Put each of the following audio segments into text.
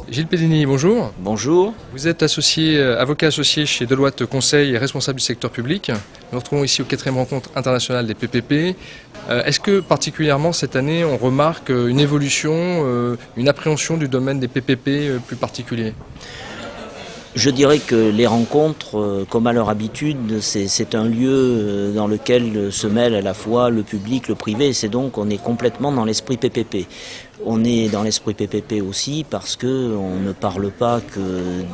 Gilles Pedini, bonjour. Bonjour. Vous êtes avocat associé chez Deloitte Conseil et responsable du secteur public. Nous nous retrouvons ici au 4e rencontre internationale des PPP. Est-ce que particulièrement cette année on remarque une évolution, une appréhension du domaine des PPP plus particulier ? Je dirais que les rencontres, comme à leur habitude, c'est un lieu dans lequel se mêle à la fois le public, le privé, c'est donc on est complètement dans l'esprit PPP. On est dans l'esprit PPP aussi parce que on ne parle pas que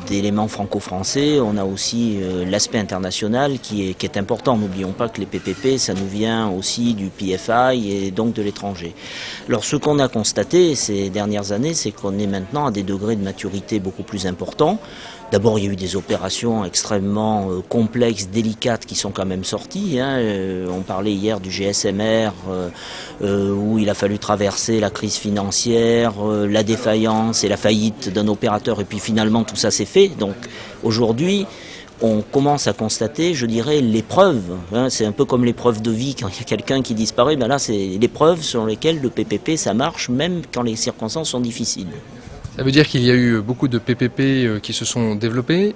d'éléments franco-français, on a aussi l'aspect international qui est important. N'oublions pas que les PPP, ça nous vient aussi du PFI et donc de l'étranger. Alors ce qu'on a constaté ces dernières années, c'est qu'on est maintenant à des degrés de maturité beaucoup plus importants. D'abord, il y a eu des opérations extrêmement complexes, délicates qui sont quand même sorties. On parlait hier du GSMR où il a fallu traverser la crise financière, la défaillance et la faillite d'un opérateur et puis finalement tout ça s'est fait. Donc aujourd'hui, on commence à constater, je dirais, l'épreuve. C'est un peu comme l'épreuve de vie quand il y a quelqu'un qui disparaît. Ben là, c'est l'épreuve sur lesquelles le PPP ça marche même quand les circonstances sont difficiles. Ça veut dire qu'il y a eu beaucoup de PPP qui se sont développés.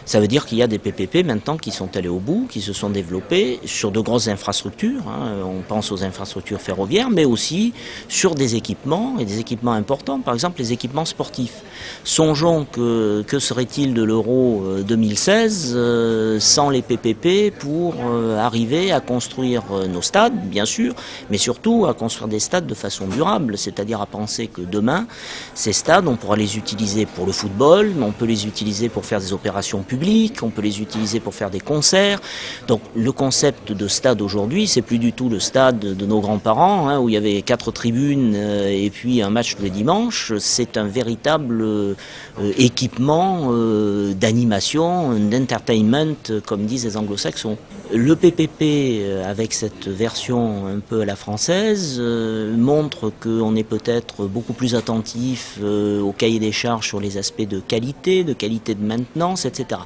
Ça veut dire qu'il y a des PPP maintenant qui sont allés au bout, qui se sont développés sur de grosses infrastructures. On pense aux infrastructures ferroviaires, mais aussi sur des équipements, et des équipements importants, par exemple les équipements sportifs. Songeons que serait-il de l'Euro 2016 sans les PPP pour arriver à construire nos stades, bien sûr, mais surtout à construire des stades de façon durable, c'est-à-dire à penser que demain, ces stades, on pourra les utiliser pour le football, mais on peut les utiliser pour faire des opérations publiques, on peut les utiliser pour faire des concerts. Donc le concept de stade aujourd'hui, c'est plus du tout le stade de nos grands-parents, où il y avait 4 tribunes et puis un match tous les dimanches. C'est un véritable équipement d'animation, d'entertainment, comme disent les anglo-saxons. Le PPP, avec cette version un peu à la française, montre qu'on est peut-être beaucoup plus attentif au cahier des charges sur les aspects de qualité de maintenance, etc.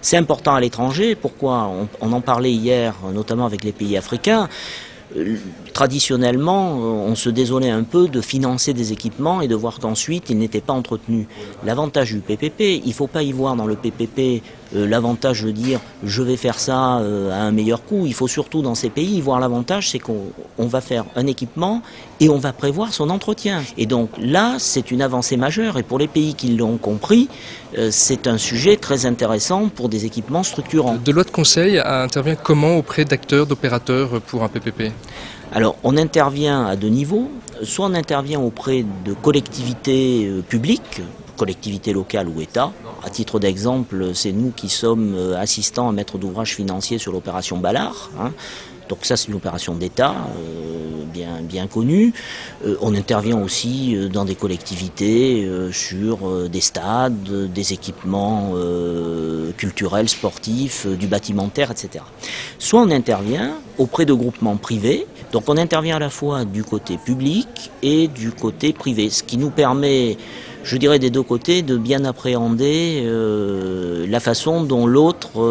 C'est important à l'étranger. Pourquoi ? On en parlait hier, notamment avec les pays africains. Traditionnellement, on se désolait un peu de financer des équipements et de voir qu'ensuite ils n'étaient pas entretenus. L'avantage du PPP, il ne faut pas y voir dans le PPP l'avantage de dire je vais faire ça à un meilleur coût. Il faut surtout dans ces pays y voir l'avantage, c'est qu'on va faire un équipement et on va prévoir son entretien. Et donc là, c'est une avancée majeure et pour les pays qui l'ont compris, c'est un sujet très intéressant pour des équipements structurants. Deloitte Conseil intervient comment auprès d'acteurs, d'opérateurs pour un PPP ? Alors, on intervient à 2 niveaux. Soit on intervient auprès de collectivités publiques, collectivités locales ou État. À titre d'exemple, c'est nous qui sommes assistants à maître d'ouvrage financier sur l'opération Ballard. Donc ça, c'est une opération d'État bien connue. On intervient aussi dans des collectivités sur des stades, des équipements culturels, sportifs, du bâtimentaire, etc. Soit on intervient auprès de groupements privés. Donc on intervient à la fois du côté public et du côté privé, ce qui nous permet, je dirais des 2 côtés, de bien appréhender la façon dont l'autre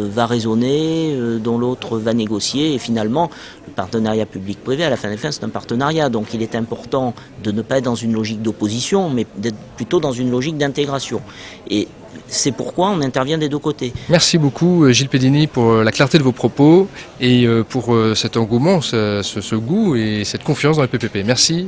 va raisonner, dont l'autre va négocier. Et finalement, le partenariat public-privé, à la fin des fins, c'est un partenariat. Donc il est important de ne pas être dans une logique d'opposition, mais d'être plutôt dans une logique d'intégration. Et c'est pourquoi on intervient des 2 côtés. Merci beaucoup Gilles Pedini pour la clarté de vos propos et pour cet engouement, ce goût et cette confiance dans les PPP. Merci.